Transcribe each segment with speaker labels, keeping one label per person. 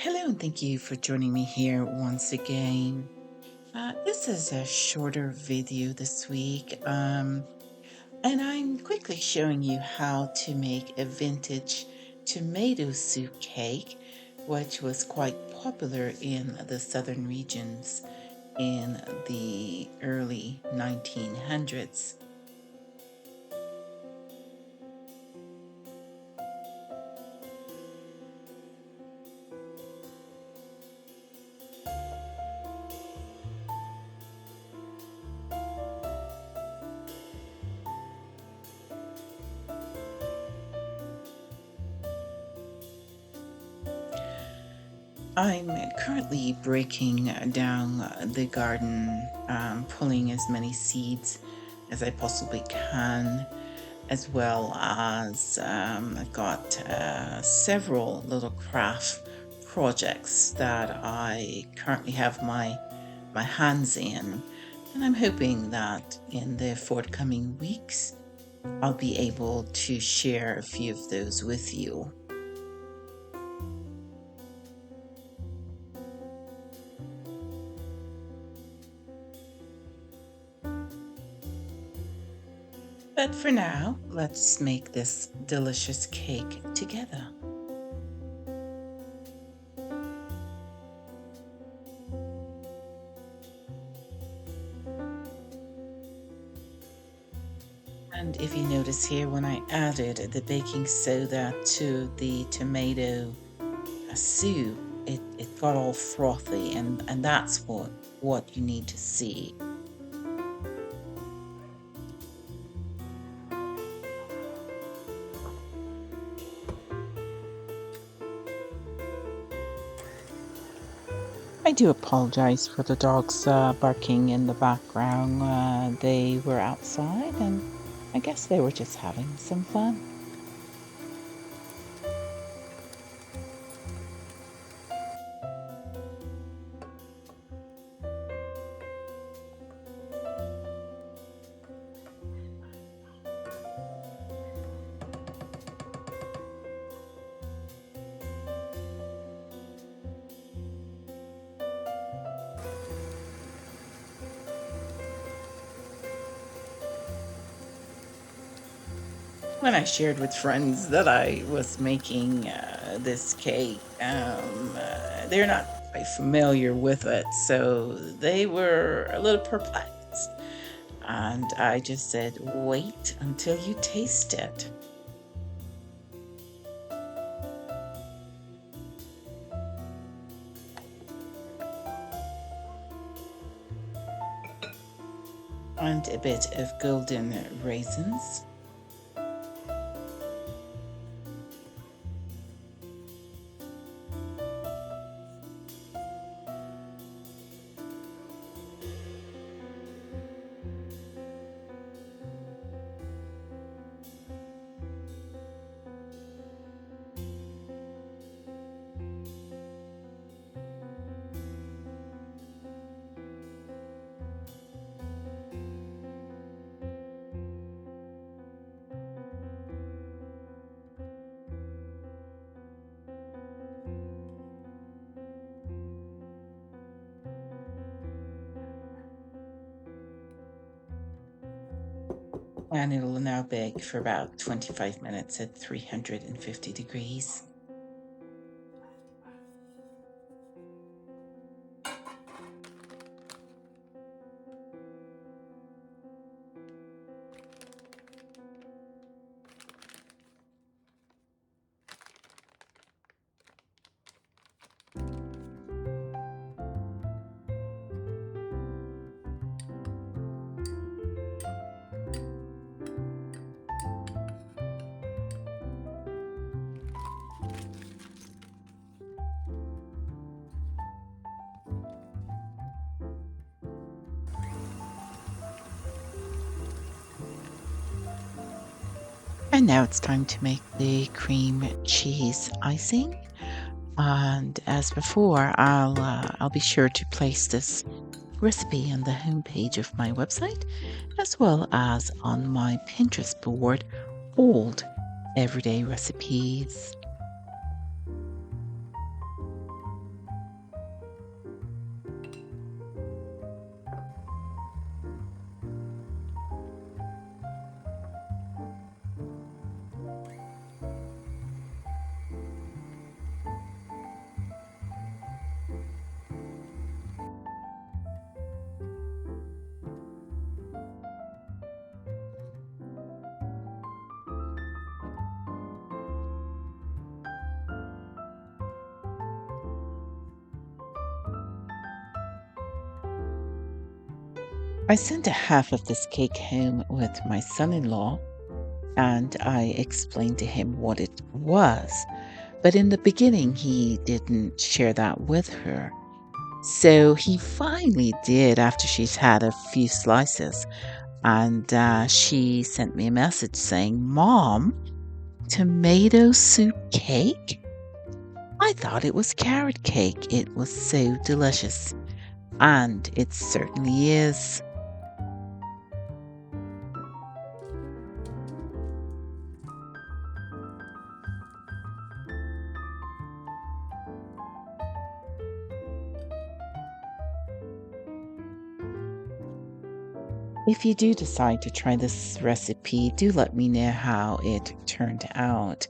Speaker 1: Hello, and thank you for joining me here once again. This is a shorter video this week, and I'm quickly showing you how to make a vintage tomato soup cake, which was quite popular in the southern regions in the early 1900s. I'm currently breaking down the garden, pulling as many seeds as I possibly can, as well as I've got several little craft projects that I currently have my hands in, and I'm hoping that in the forthcoming weeks I'll be able to share a few of those with you. But for now, let's make this delicious cake together. And if you notice here, when I added the baking soda to the tomato soup, it got all frothy, and that's what you need to see. I do apologize for the dogs barking in the background. They were outside, and I guess they were just having some fun. When I shared with friends that I was making this cake, they're not quite familiar with it, so they were a little perplexed. And I just said, wait until you taste it. And a bit of golden raisins. And it'll now bake for about 25 minutes at 350 degrees. And now it's time to make the cream cheese icing. And as before, I'll be sure to place this recipe on the homepage of my website, as well as on my Pinterest board, Old Everyday Recipes. I sent a half of this cake home with my son-in-law, and I explained to him what it was. But in the beginning, he didn't share that with her. So he finally did after she's had a few slices. And she sent me a message saying, "Mom, tomato soup cake? I thought it was carrot cake. It was so delicious." And it certainly is. If you do decide to try this recipe, do let me know how it turned out.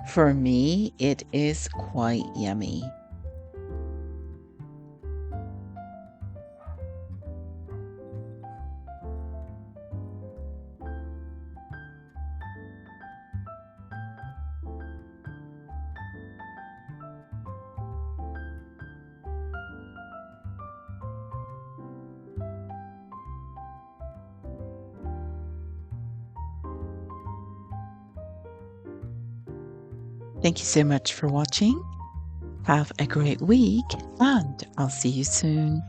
Speaker 1: For me, it is quite yummy. Thank you so much for watching. Have a great week, and I'll see you soon.